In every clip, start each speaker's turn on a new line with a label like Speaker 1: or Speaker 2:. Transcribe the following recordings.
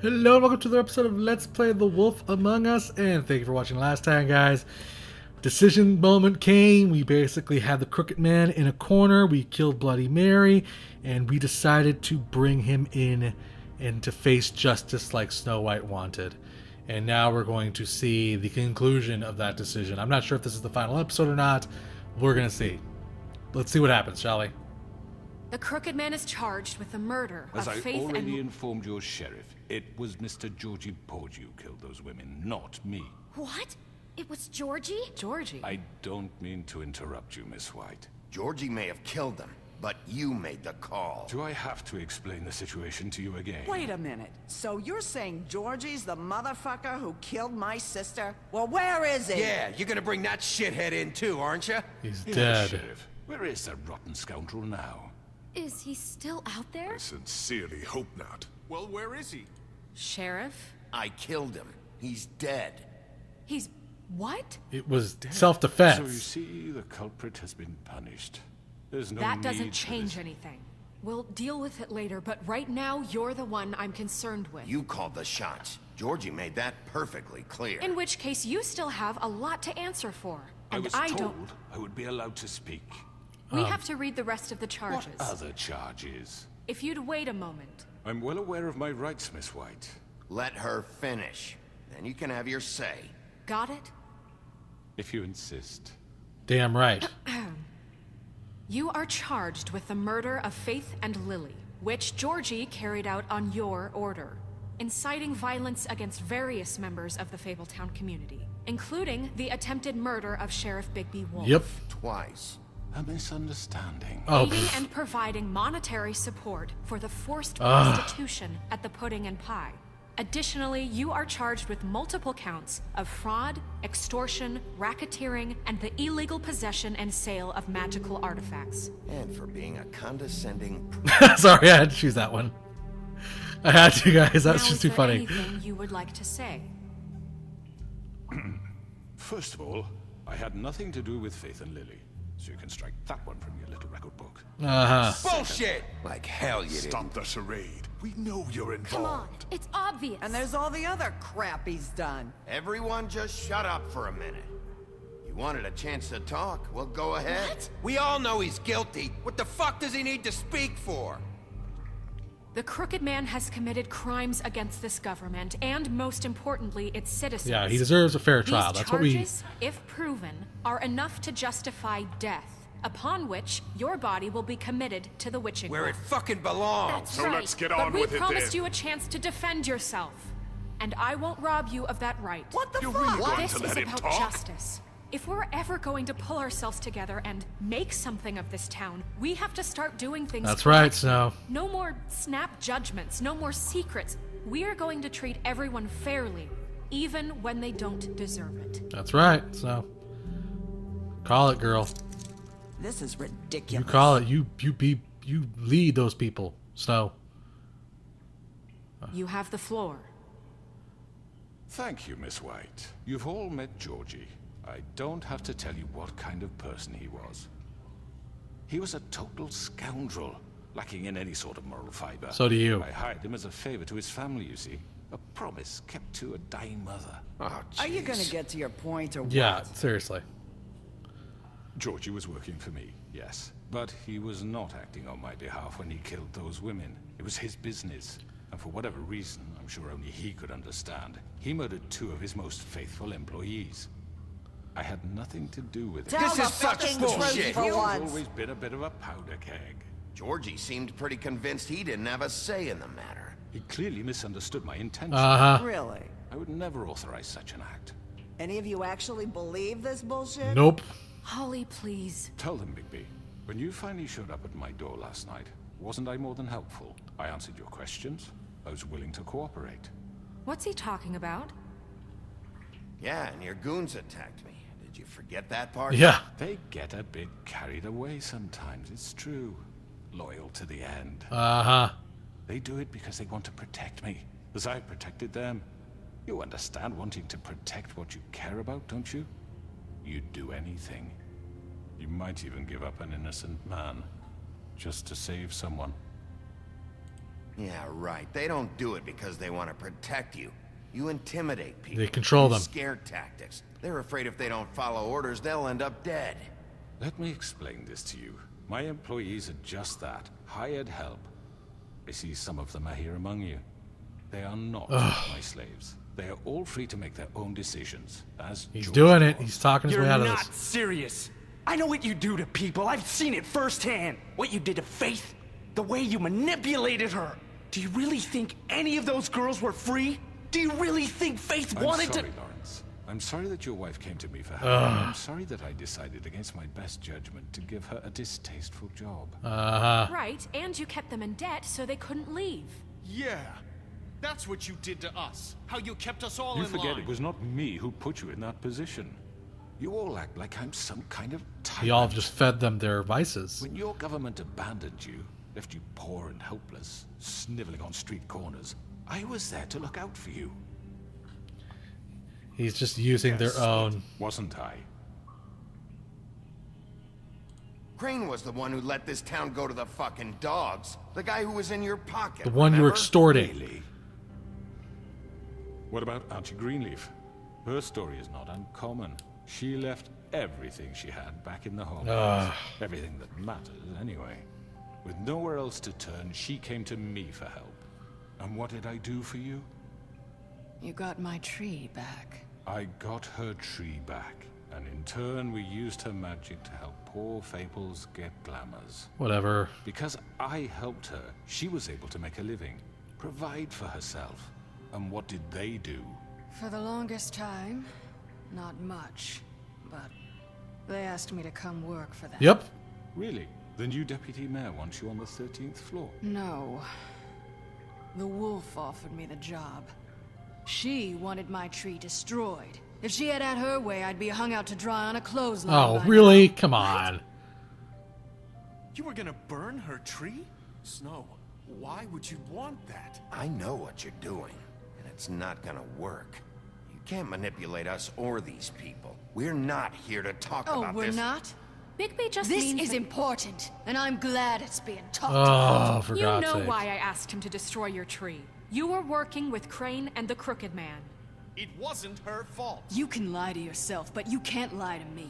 Speaker 1: Hello, welcome to the episode of Let's Play The Wolf Among Us, and thank you for watching last time, guys. Decision moment came. We basically had the Crooked Man in a corner. We killed Bloody Mary, and we decided to bring him in and to face justice like Snow White wanted. And now we're going to see the conclusion of that decision. I'm not sure if this is the final episode or not. We're going to see. Let's see what happens, shall we?
Speaker 2: The Crooked Man is charged with the murder
Speaker 3: As
Speaker 2: of
Speaker 3: I
Speaker 2: Faith
Speaker 3: already
Speaker 2: and...
Speaker 3: informed your sheriff, it was Mr. Georgie Porge who killed those women, not me.
Speaker 4: What? It was Georgie?
Speaker 2: Georgie?
Speaker 3: I don't mean to interrupt you, Miss White.
Speaker 5: Georgie may have killed them, but you made the call.
Speaker 3: Do I have to explain the situation to you again?
Speaker 6: Wait a minute. So you're saying Georgie's the motherfucker who killed my sister? Well, where is he?
Speaker 5: Yeah, you're gonna bring that shithead in too, aren't you?
Speaker 1: He's
Speaker 3: Yes,
Speaker 1: dead.
Speaker 3: Sheriff. Where is that rotten scoundrel now?
Speaker 4: Is he still out there?
Speaker 7: I sincerely hope not. Well, where is he?
Speaker 2: Sheriff?
Speaker 5: I killed him. He's dead.
Speaker 2: He's... what?
Speaker 1: It was
Speaker 3: So you
Speaker 1: self-defense.
Speaker 3: see, the culprit has been punished. There's no
Speaker 2: That
Speaker 3: need
Speaker 2: doesn't
Speaker 3: for
Speaker 2: change
Speaker 3: this.
Speaker 2: anything. We'll deal with it later, but right now, you're the one I'm concerned with.
Speaker 5: You called the shots. Georgie made that perfectly clear.
Speaker 2: In which case, you still have a lot to answer for.
Speaker 3: I
Speaker 2: And
Speaker 3: was
Speaker 2: I
Speaker 3: told
Speaker 2: don't...
Speaker 3: I would be allowed to speak.
Speaker 2: We have to read the rest of the charges.
Speaker 3: What other charges?
Speaker 2: If you'd wait a moment.
Speaker 3: I'm well aware of my rights, Miss White.
Speaker 5: Let her finish. Then you can have your say.
Speaker 2: Got it?
Speaker 3: If you insist.
Speaker 1: Damn right.
Speaker 2: You are charged with the murder of Faith and Lily, which Georgie carried out on your order, inciting violence against various members of the Fabletown community, including the attempted murder of Sheriff Bigby Wolf.
Speaker 1: Yep.
Speaker 5: Twice.
Speaker 3: A misunderstanding.
Speaker 1: Oh,
Speaker 2: Aiding and providing monetary support for the forced prostitution at the Pudding and Pie. Additionally, you are charged with multiple counts of fraud, extortion, racketeering, and the illegal possession and sale of magical artifacts.
Speaker 5: And for being a condescending...
Speaker 1: sorry, I had to choose that one. I had to, guys. That's
Speaker 2: Now,
Speaker 1: just
Speaker 2: is
Speaker 1: too
Speaker 2: there
Speaker 1: funny.
Speaker 2: anything you would like to say?
Speaker 3: First of all, I had nothing to do with Faith and Lily, so you can strike that one from your little record book.
Speaker 5: Bullshit! Like hell you
Speaker 7: Stop the charade. We know you're
Speaker 4: Come on,
Speaker 7: involved.
Speaker 4: it's obvious.
Speaker 6: And there's all the other crap he's done.
Speaker 5: Everyone just shut up for a minute. You wanted a chance to talk? Well, go ahead.
Speaker 4: What?
Speaker 5: We all know he's guilty. What the fuck does he need to speak for?
Speaker 2: The Crooked Man has committed crimes against this government and, most importantly, its citizens.
Speaker 1: Yeah, he deserves a fair trial.
Speaker 2: These
Speaker 1: That's what we...
Speaker 2: charges, if proven, are enough to justify death, upon which your body will be committed to the witching
Speaker 5: Where it
Speaker 2: well.
Speaker 5: fucking belongs.
Speaker 4: That's
Speaker 7: So
Speaker 4: right.
Speaker 7: let's get
Speaker 2: But
Speaker 7: on
Speaker 2: we
Speaker 7: with it
Speaker 2: promised
Speaker 7: then.
Speaker 2: you a chance to defend yourself, and I won't rob you of that right.
Speaker 6: What the
Speaker 7: You're
Speaker 6: fuck?
Speaker 7: really going
Speaker 2: This
Speaker 7: to
Speaker 2: is
Speaker 7: let him
Speaker 2: about
Speaker 7: talk?
Speaker 2: justice. If we're ever going to pull ourselves together and make something of this town, we have to start doing things.
Speaker 1: That's right,
Speaker 2: correctly.
Speaker 1: Snow.
Speaker 2: No more snap judgments, no more secrets. We are going to treat everyone fairly, even when they don't deserve it.
Speaker 1: That's right, so... Call it, girl.
Speaker 6: This is
Speaker 1: You
Speaker 6: ridiculous.
Speaker 1: call it. You lead those people, Snow.
Speaker 2: You have the floor.
Speaker 3: Thank you, Miss White. You've all met Georgie. I don't have to tell you what kind of person he was. He was a total scoundrel, lacking in any sort of moral fiber.
Speaker 1: So do you.
Speaker 3: I hired him as a favor to his family, you see. A promise kept to a dying mother.
Speaker 5: Oh,
Speaker 6: Are you gonna
Speaker 5: jeez.
Speaker 6: get to your point or what?
Speaker 1: Yeah, seriously.
Speaker 3: Georgie was working for me, yes. But he was not acting on my behalf when he killed those women. It was his business. And for whatever reason, I'm sure only he could understand, he murdered two of his most faithful employees. I had nothing to do with it.
Speaker 6: Tell
Speaker 5: This
Speaker 6: the
Speaker 5: is such
Speaker 6: fucking
Speaker 5: bullshit.
Speaker 6: truth for
Speaker 3: He's
Speaker 6: once.
Speaker 3: always been a bit of a powder keg.
Speaker 5: Georgie seemed pretty convinced he didn't have a say in the matter.
Speaker 3: He clearly misunderstood my intention.
Speaker 1: Uh-huh.
Speaker 6: Really?
Speaker 3: I would never authorize such an act.
Speaker 6: Any of you actually believe this bullshit?
Speaker 1: Nope.
Speaker 2: Holly, please.
Speaker 3: Tell them, Bigby, when you finally showed up at my door last night, wasn't I more than helpful? I answered your questions. I was willing to cooperate.
Speaker 2: What's he talking about?
Speaker 5: Yeah, and your goons attacked me. Did you forget that part?
Speaker 1: Yeah.
Speaker 3: They get a bit carried away sometimes, it's true. Loyal to the end.
Speaker 1: Uh-huh.
Speaker 3: They do it because they want to protect me, as I protected them. You understand wanting to protect what you care about, don't you? You'd do anything. You might even give up an innocent man, just to save someone.
Speaker 5: Yeah, right. They don't do it because they want to protect you. You intimidate people.
Speaker 1: They control them.
Speaker 5: Scare tactics. They're afraid if they don't follow orders, they'll end up dead.
Speaker 3: Let me explain this to you. My employees are just that. Hired help. I see some of them are here among you. They are not my slaves. They are all free to make their own decisions. As
Speaker 1: He's
Speaker 3: George
Speaker 1: doing it.
Speaker 3: was.
Speaker 1: He's talking his
Speaker 8: You're
Speaker 1: way out of
Speaker 8: not
Speaker 1: this.
Speaker 8: serious. I know what you do to people. I've seen it firsthand. What you did to Faith. The way you manipulated her. Do you really think any of those girls were free? Do you really think Faith wanted
Speaker 3: I'm sorry,
Speaker 8: to...
Speaker 3: Lawrence. I'm sorry that your wife came to me for help. I'm sorry that I decided against my best judgment to give her a distasteful job.
Speaker 2: Right, and you kept them in debt so they couldn't leave.
Speaker 9: Yeah. That's what you did to us. How you kept us all
Speaker 3: You
Speaker 9: in
Speaker 3: forget
Speaker 9: line.
Speaker 3: it was not me who put you in that position. You all act like I'm some kind of tyrant.
Speaker 1: He all just fed them their vices.
Speaker 3: When your government abandoned you, left you poor and helpless, sniveling on street corners, I was there to look out for you.
Speaker 1: He's just using their own.
Speaker 3: Wasn't I?
Speaker 5: Crane was the one who let this town go to the fucking dogs. The guy who was in your pocket.
Speaker 1: The one you were
Speaker 5: remember?
Speaker 1: extorting.
Speaker 3: Really? What about Auntie Greenleaf? Her story is not uncommon. She left everything she had back in the home. Everything that matters, anyway. With nowhere else to turn, she came to me for help. And what did I do for you?
Speaker 10: You got my tree back.
Speaker 3: I got her tree back. And in turn, we used her magic to help poor Fables get glamours.
Speaker 1: Whatever.
Speaker 3: Because I helped her, she was able to make a living, provide for herself. And what did they do?
Speaker 10: For the longest time, not much. But they asked me to come work for them.
Speaker 1: Yep.
Speaker 3: Really? The new deputy mayor wants you on the 13th floor.
Speaker 10: No. The wolf offered me the job. She wanted my tree destroyed. If she had her way, I'd be hung out to dry on a clothesline.
Speaker 1: Oh,
Speaker 10: by
Speaker 1: really? Come on.
Speaker 9: You were gonna burn her tree? Snow, why would you want that?
Speaker 5: I know what you're doing, and it's not gonna work. You can't manipulate us or these people. We're not here to talk
Speaker 10: now. Oh,
Speaker 5: about
Speaker 10: we're
Speaker 5: this.
Speaker 10: not?
Speaker 2: Bigby just
Speaker 10: This
Speaker 2: means
Speaker 10: is
Speaker 2: that
Speaker 10: important, and I'm glad it's being talked about.
Speaker 1: Oh, for
Speaker 2: you
Speaker 1: God's
Speaker 2: know
Speaker 1: sake.
Speaker 2: why I asked him to destroy your tree. You were working with Crane and the Crooked Man.
Speaker 9: It wasn't her fault.
Speaker 10: You can lie to yourself, but you can't lie to me.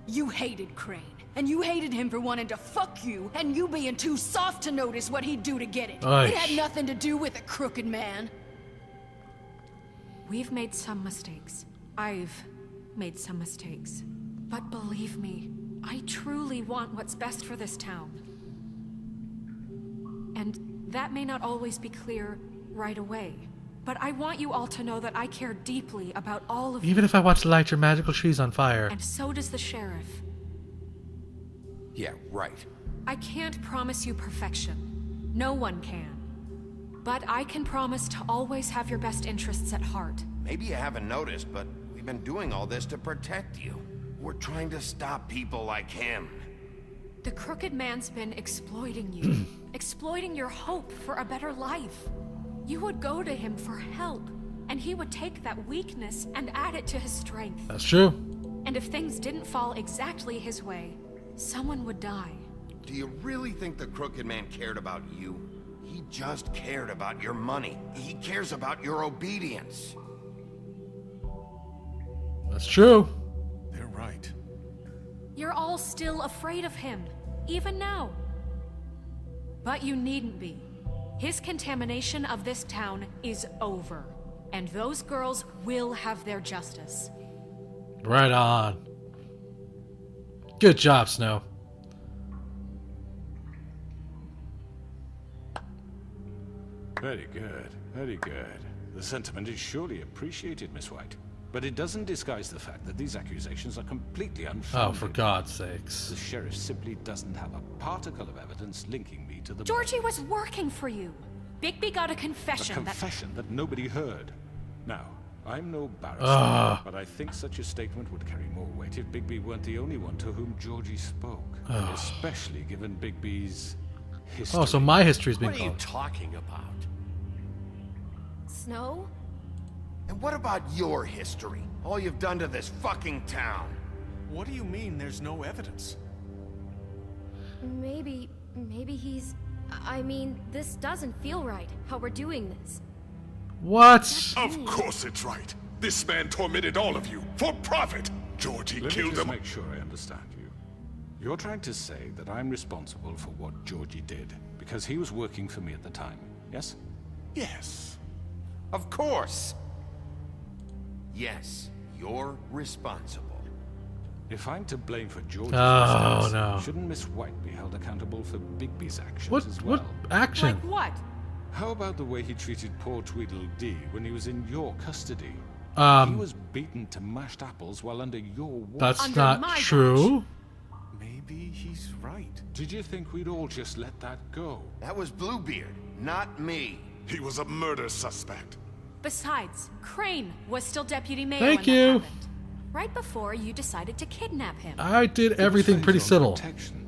Speaker 10: You hated Crane, and you hated him for wanting to fuck you, and you being too soft to notice what he'd do to get it.
Speaker 1: Oy.
Speaker 10: It had nothing to do with a crooked man.
Speaker 2: We've made some mistakes. I've made some mistakes. But believe me, I truly want what's best for this town. And that may not always be clear right away. But I want you all to know that I care deeply about all of you.
Speaker 1: Even if I watch light your magical trees on fire.
Speaker 2: And so does the sheriff.
Speaker 5: Yeah, right.
Speaker 2: I can't promise you perfection. No one can. But I can promise to always have your best interests at heart.
Speaker 5: Maybe you haven't noticed, but we've been doing all this to protect you. We're trying to stop people like him.
Speaker 2: The Crooked Man's been exploiting you. Exploiting your hope for a better life. You would go to him for help, and he would take that weakness and add it to his strength.
Speaker 1: That's true.
Speaker 2: And if things didn't fall exactly his way, someone would die.
Speaker 5: Do you really think the Crooked Man cared about you? He just cared about your money. He cares about your obedience.
Speaker 1: That's true.
Speaker 7: They're right.
Speaker 2: You're all still afraid of him, even now. But you needn't be. His contamination of this town is over, and those girls will have their justice.
Speaker 1: Right on. Good job, Snow.
Speaker 3: Very good, very good. The sentiment is surely appreciated, Miss White. But it doesn't disguise the fact that these accusations are completely unfounded.
Speaker 1: Oh, for God's sakes.
Speaker 3: The sheriff simply doesn't have a particle of evidence linking me to the...
Speaker 2: Georgie was working for you. Bigby got a
Speaker 3: A
Speaker 2: confession
Speaker 3: confession that nobody heard. Now, I'm no barrister, but I think such a statement would carry more weight if Bigby weren't the only one to whom Georgie spoke. Especially given Bigby's history.
Speaker 1: Oh, so my history's being
Speaker 9: What are you
Speaker 1: called.
Speaker 9: talking about?
Speaker 4: Snow?
Speaker 5: And what about your history? All you've done to this fucking town?
Speaker 9: What do you mean there's no evidence?
Speaker 4: Maybe he's... I mean, this doesn't feel right, how we're doing this.
Speaker 1: What?
Speaker 7: Of course it's right. This man tormented all of you for profit. Georgie
Speaker 3: Let me
Speaker 7: killed
Speaker 3: just
Speaker 7: them.
Speaker 3: make sure I understand you. You're trying to say that I'm responsible for what Georgie did because he was working for me at the time, yes?
Speaker 7: Yes.
Speaker 5: Of course. Yes, you're responsible.
Speaker 3: If I'm to blame for Georgie's
Speaker 1: Oh,
Speaker 3: mistakes,
Speaker 1: no.
Speaker 3: shouldn't Miss White be held accountable for Bigby's actions
Speaker 1: What?
Speaker 3: as well?
Speaker 1: What action?
Speaker 2: Like what?
Speaker 3: How about the way he treated poor Tweedledee when he was in your custody? He was beaten to mashed apples while under your watch.
Speaker 1: That's
Speaker 2: Under
Speaker 1: not
Speaker 2: my
Speaker 1: true.
Speaker 9: Maybe he's right.
Speaker 3: Did you think we'd all just let that go?
Speaker 5: That was Bluebeard, not me.
Speaker 7: He was a murder suspect.
Speaker 2: Besides, Crane was still deputy mayor
Speaker 1: Thank
Speaker 2: when
Speaker 1: you.
Speaker 2: that happened. Right before you decided to kidnap him.
Speaker 1: I did everything pretty
Speaker 3: Defend your
Speaker 1: civil.
Speaker 3: protection.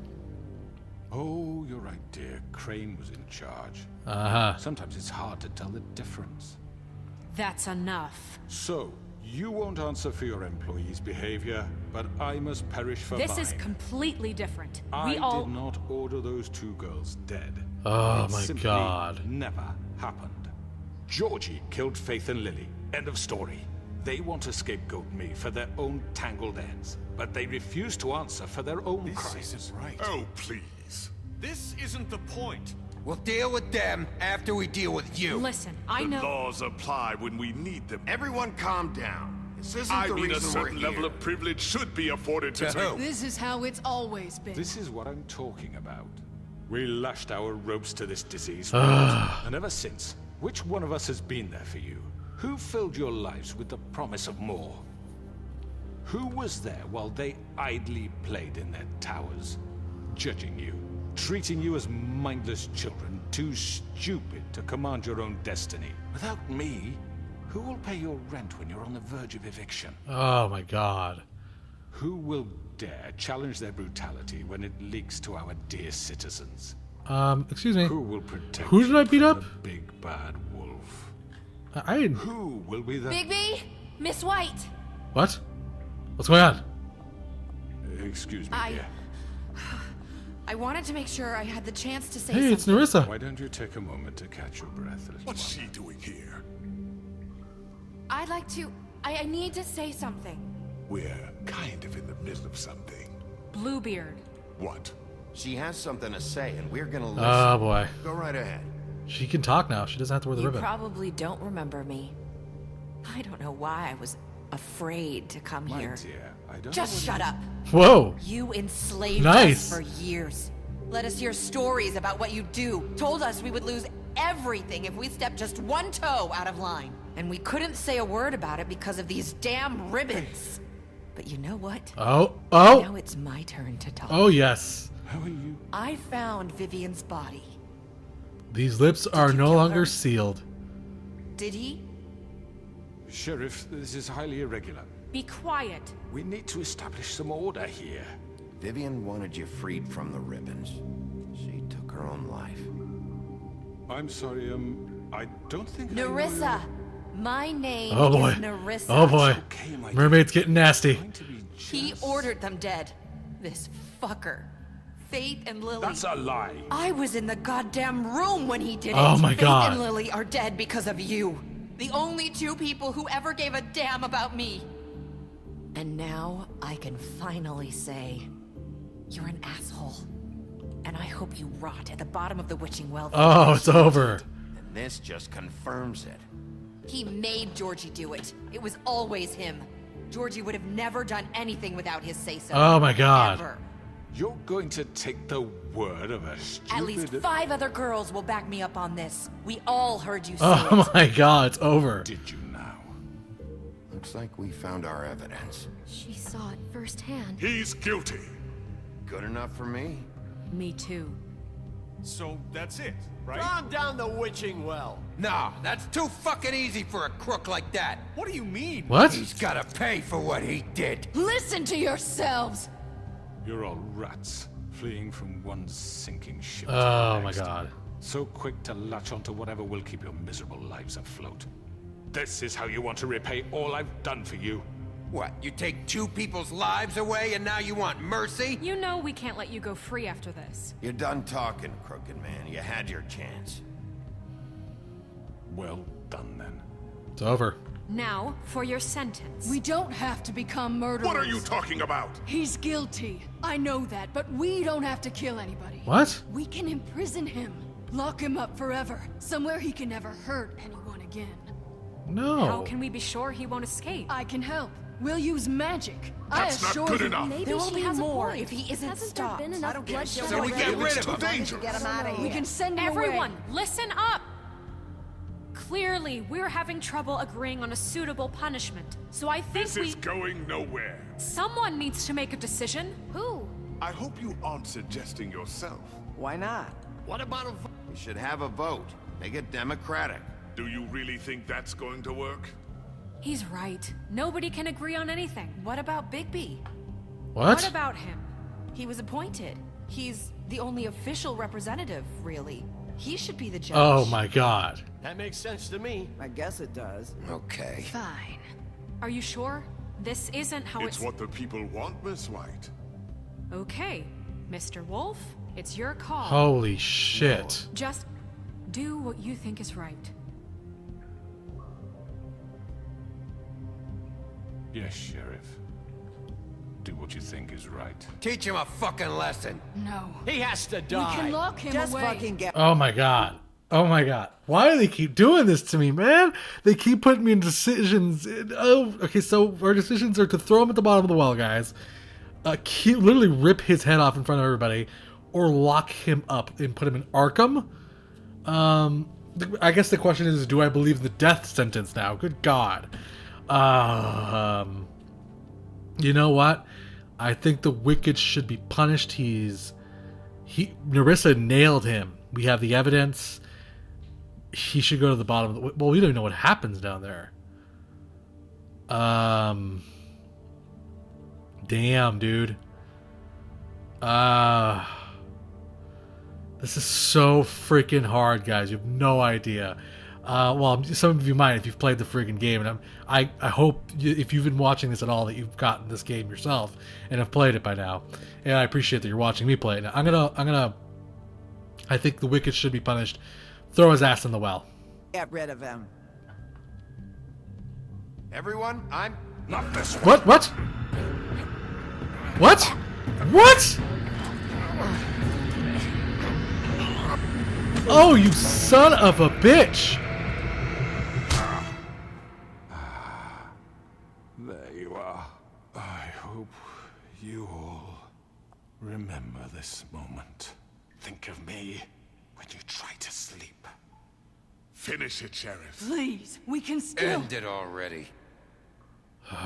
Speaker 3: Oh, you're right, dear. Crane was in charge.
Speaker 1: Uh-huh.
Speaker 3: Sometimes it's hard to tell the difference.
Speaker 2: That's enough.
Speaker 3: So, you won't answer for your employees' behavior, but I must perish for
Speaker 2: This
Speaker 3: mine.
Speaker 2: is completely different.
Speaker 3: I
Speaker 2: We all...
Speaker 3: did not order those two girls dead.
Speaker 1: Oh
Speaker 3: It
Speaker 1: my
Speaker 3: simply
Speaker 1: God.
Speaker 3: never happened. Georgie killed Faith and Lily. End of story. They want to scapegoat me for their own tangled ends, but they refuse to answer for their own
Speaker 9: This
Speaker 3: crimes.
Speaker 9: isn't right.
Speaker 7: Oh, please.
Speaker 9: This isn't the point.
Speaker 5: We'll deal with them after we deal with you.
Speaker 2: Listen, I
Speaker 7: The
Speaker 2: know...
Speaker 7: laws apply when we need them.
Speaker 5: Everyone calm down. This isn't
Speaker 7: I
Speaker 5: the
Speaker 7: mean, a
Speaker 5: reason we're
Speaker 7: certain
Speaker 5: here.
Speaker 7: level of privilege should be afforded to
Speaker 5: To who?
Speaker 10: This is how it's always been.
Speaker 3: This is what I'm talking about. We lashed our ropes to this disease, and ever since, which one of us has been there for you? Who filled your lives with the promise of more? Who was there while they idly played in their towers, judging you, treating you as mindless children, too stupid to command your own destiny? Without me, who will pay your rent when you're on the verge of eviction?
Speaker 1: Oh my God.
Speaker 3: Who will dare challenge their brutality when it leaks to our dear citizens?
Speaker 1: Excuse me.
Speaker 3: Who will protect
Speaker 1: Who did I
Speaker 3: you
Speaker 1: beat
Speaker 3: from
Speaker 1: up?
Speaker 3: the big bad wolf?
Speaker 1: I didn't.
Speaker 3: Who will be the...
Speaker 4: Bigby? Miss White?
Speaker 1: What? What's going on?
Speaker 3: Excuse me, dear.
Speaker 11: I wanted to make sure I had the chance to say
Speaker 1: Hey, it's
Speaker 11: something.
Speaker 1: Narissa.
Speaker 3: Why don't you take a moment to catch your breath, little
Speaker 7: What's
Speaker 3: one?
Speaker 7: she doing here?
Speaker 11: I'd like to... I need to say something.
Speaker 7: We're kind of in the middle of something.
Speaker 2: Bluebeard.
Speaker 7: What?
Speaker 5: She has something to say, and we're gonna listen.
Speaker 1: Oh boy.
Speaker 5: Go right ahead.
Speaker 1: She can talk now. She doesn't have to wear the
Speaker 12: You
Speaker 1: ribbon.
Speaker 12: probably don't remember me. I don't know why I was afraid to come
Speaker 3: My
Speaker 12: here.
Speaker 3: dear, I don't
Speaker 11: Just
Speaker 3: know
Speaker 11: shut up.
Speaker 1: Whoa.
Speaker 12: You enslaved
Speaker 1: Nice.
Speaker 12: us for years. Let us hear stories about what you do. Told us we would lose everything if we stepped just one toe out of line. And we couldn't say a word about it because of these damn ribbons. But you know what?
Speaker 1: Oh.
Speaker 12: Now
Speaker 1: Oh.
Speaker 12: it's my turn to talk.
Speaker 1: Oh yes.
Speaker 3: How are you?
Speaker 12: I found Vivian's body.
Speaker 1: These lips are
Speaker 12: you
Speaker 1: no
Speaker 12: kill
Speaker 1: longer
Speaker 12: her?
Speaker 1: sealed.
Speaker 12: Did he?
Speaker 3: Sheriff, this is highly irregular.
Speaker 2: Be quiet.
Speaker 3: We need to establish some order here.
Speaker 5: Vivian wanted you freed from the ribbons. She took her own life.
Speaker 3: I'm sorry, I don't think
Speaker 12: Narissa. My name
Speaker 1: Oh boy.
Speaker 12: is Narissa.
Speaker 1: Oh boy.
Speaker 3: Okay, my
Speaker 1: Mermaid's getting nasty.
Speaker 3: Trying to be
Speaker 12: He
Speaker 3: just-
Speaker 12: ordered them dead. This fucker. Faith and Lily.
Speaker 3: That's a lie.
Speaker 12: I was in the goddamn room when he did it.
Speaker 1: Oh my
Speaker 12: Faith
Speaker 1: God.
Speaker 12: and Lily are dead because of you. The only two people who ever gave a damn about me. And now I can finally say, you're an asshole. And I hope you rot at the bottom of the witching well.
Speaker 1: Oh, it's over.
Speaker 5: And this just confirms it.
Speaker 12: He made Georgie do it. It was always him. Georgie would have never done anything without his say-so.
Speaker 1: Oh my God.
Speaker 12: Ever.
Speaker 3: You're going to take the word of a stupid...
Speaker 12: At least 5 other girls will back me up on this. We all heard you say
Speaker 1: Oh
Speaker 12: it.
Speaker 1: my God, it's over.
Speaker 3: Did you now?
Speaker 5: Looks like we found our evidence.
Speaker 4: She saw it firsthand.
Speaker 7: He's guilty.
Speaker 5: Good enough for me.
Speaker 2: Me too.
Speaker 9: So that's it, right?
Speaker 13: Calm down the witching well.
Speaker 5: Nah, that's too fucking easy for a crook like that.
Speaker 9: What do you mean?
Speaker 1: What?
Speaker 5: He's gotta pay for what he did.
Speaker 10: Listen to yourselves!
Speaker 3: You're all rats, fleeing from one sinking ship to
Speaker 1: Oh
Speaker 3: the
Speaker 1: my
Speaker 3: next.
Speaker 1: God.
Speaker 3: So quick to latch onto whatever will keep your miserable lives afloat. This is how you want to repay all I've done for you.
Speaker 5: What, you take 2 people's lives away and now you want mercy?
Speaker 2: You know we can't let you go free after this.
Speaker 5: You're done talking, Crooked Man. You had your chance.
Speaker 3: Well done, then.
Speaker 1: It's over.
Speaker 2: Now, for your sentence.
Speaker 10: We don't have to become murderers.
Speaker 7: What are you talking about?
Speaker 10: He's guilty. I know that, but we don't have to kill anybody.
Speaker 1: What?
Speaker 10: We can imprison him. Lock him up forever. Somewhere he can never hurt anyone again.
Speaker 1: No.
Speaker 2: How can we be sure he won't escape?
Speaker 10: I can help. We'll use magic.
Speaker 7: That's not good enough.
Speaker 4: Maybe
Speaker 12: There will
Speaker 4: she
Speaker 12: be
Speaker 4: has a
Speaker 12: more
Speaker 4: point.
Speaker 12: if he isn't
Speaker 4: Hasn't
Speaker 12: stopped.
Speaker 4: there been enough bloodshed
Speaker 5: So we get
Speaker 4: already?
Speaker 5: rid
Speaker 7: It's
Speaker 5: of
Speaker 7: too
Speaker 5: him.
Speaker 7: dangerous.
Speaker 6: Get him out of here.
Speaker 10: We can send him
Speaker 2: Everyone,
Speaker 10: away.
Speaker 2: listen up! Clearly, we're having trouble agreeing on a suitable punishment. So I think
Speaker 7: This is going nowhere.
Speaker 2: someone needs to make a decision.
Speaker 4: Who?
Speaker 7: I hope you aren't suggesting yourself.
Speaker 6: Why not?
Speaker 5: What about a vote? We should have a vote. Make it democratic.
Speaker 7: Do you really think that's going to work?
Speaker 2: He's right. Nobody can agree on anything.
Speaker 12: What about Bigby?
Speaker 1: What?
Speaker 2: What about him?
Speaker 12: He was appointed. He's the only official representative, really. He should be the judge.
Speaker 1: Oh my god.
Speaker 13: That makes sense to me.
Speaker 6: I guess it does.
Speaker 5: Okay.
Speaker 10: Fine.
Speaker 2: Are you sure? This isn't how
Speaker 7: It's what the people want, Miss White.
Speaker 2: Okay, Mr. Wolf, it's your call.
Speaker 1: Holy shit.
Speaker 2: Just do what you think is right.
Speaker 3: Yes, Sheriff. Do what you think is right.
Speaker 5: Teach him a fucking lesson.
Speaker 10: No.
Speaker 13: He has to
Speaker 10: We
Speaker 13: die.
Speaker 10: can lock him
Speaker 6: Just
Speaker 10: away.
Speaker 6: fucking get.
Speaker 1: Oh my god. Oh my god. Why do they keep doing this to me, man? They keep putting me in decisions. Oh, okay, so our decisions are to throw him at the bottom of the well, guys. Literally rip his head off in front of everybody. Or lock him up and put him in Arkham. I guess the question is, do I believe the death sentence now? Good god. You know what? I think the wicked should be punished. Narissa nailed him. We have the evidence. He should go to the bottom of the... Well, we don't even know what happens down there. Damn, dude. This is so freaking hard, guys. You have no idea. Well, some of you might if you've played the freaking game, and I hope if you've been watching this at all that you've gotten this game yourself and have played it by now. And I appreciate that you're watching me play it. Now, I think the wicked should be punished. Throw his ass in the well.
Speaker 6: Get rid of him.
Speaker 5: Everyone, I'm...
Speaker 7: Not this one.
Speaker 1: What? What? What? Oh, you son of a bitch!
Speaker 3: There you are. I hope you all remember this moment.
Speaker 7: Think of me when you try to sleep. Finish it, Sheriff.
Speaker 10: Please, we can still...
Speaker 5: End it already.
Speaker 1: Why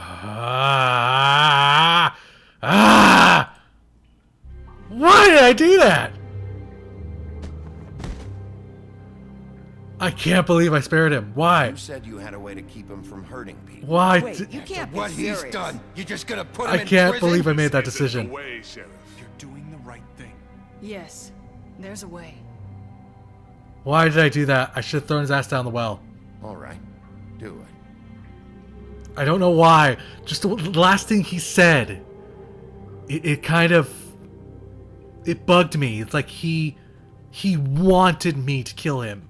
Speaker 1: did I do that? I can't believe I spared him. Why?
Speaker 5: You said you had a way to keep him from hurting people.
Speaker 1: Why?
Speaker 6: Wait, you can't be
Speaker 5: What
Speaker 6: serious.
Speaker 5: he's done, you're just gonna put him
Speaker 1: I
Speaker 5: in
Speaker 1: can't
Speaker 5: prison?
Speaker 1: believe I made that
Speaker 7: There's
Speaker 1: decision.
Speaker 7: a way, Sheriff.
Speaker 9: You're doing the right thing.
Speaker 10: Yes, there's a way.
Speaker 1: Why did I do that? I should have thrown his ass down the well.
Speaker 5: All right, do it.
Speaker 1: I don't know why. Just the last thing he said, it kind of, it bugged me. It's like he wanted me to kill him,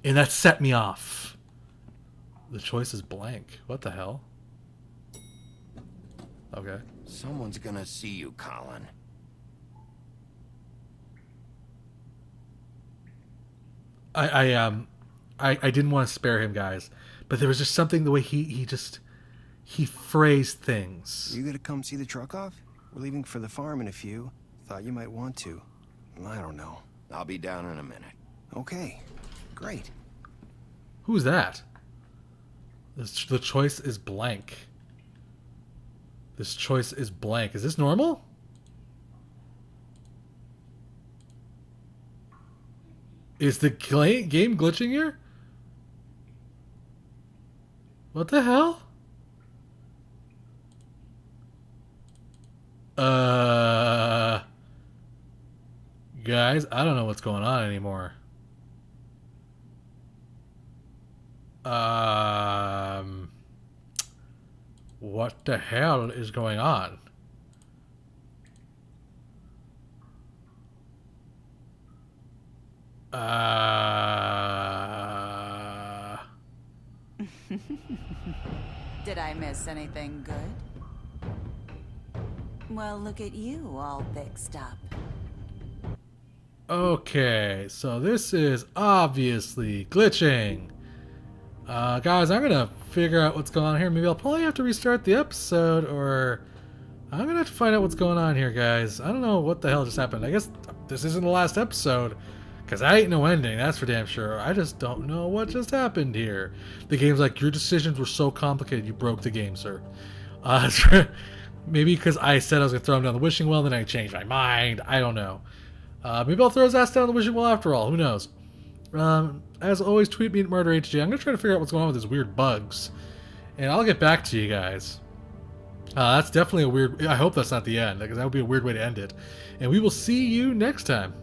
Speaker 1: and that set me off. The choice is blank. What the hell? Okay.
Speaker 5: Someone's gonna see you, Colin.
Speaker 1: I didn't want to spare him, guys, but there was just something the way he phrased things.
Speaker 14: You gonna come see the truck off? We're leaving for the farm in a few. Thought you might want to. I don't know.
Speaker 5: I'll be down in a minute.
Speaker 14: Okay, great.
Speaker 1: Who's that? The choice is blank. This choice is blank. Is this normal? Is the game glitching here? What the hell? Guys, I don't know what's going on anymore. What the hell is going on?
Speaker 15: Did I miss anything good? Well, look at you, all fixed up.
Speaker 1: Okay, so this is obviously glitching. Guys, I'm gonna figure out what's going on here. Maybe I'll probably have to restart the episode, or I'm gonna have to find out what's going on here, guys. I don't know what the hell just happened. I guess this isn't the last episode, because I ain't no ending, that's for damn sure. I just don't know what just happened here. The game's like, your decisions were so complicated, you broke the game, sir. Maybe because I said I was gonna throw him down the wishing well, then I changed my mind. I don't know. Maybe I'll throw his ass down the wishing well after all. Who knows? As always, tweet me at MurderHG. I'm going to try to figure out what's going on with these weird bugs. And I'll get back to you guys. That's definitely a weird... I hope that's not the end, because that would be a weird way to end it. And we will see you next time.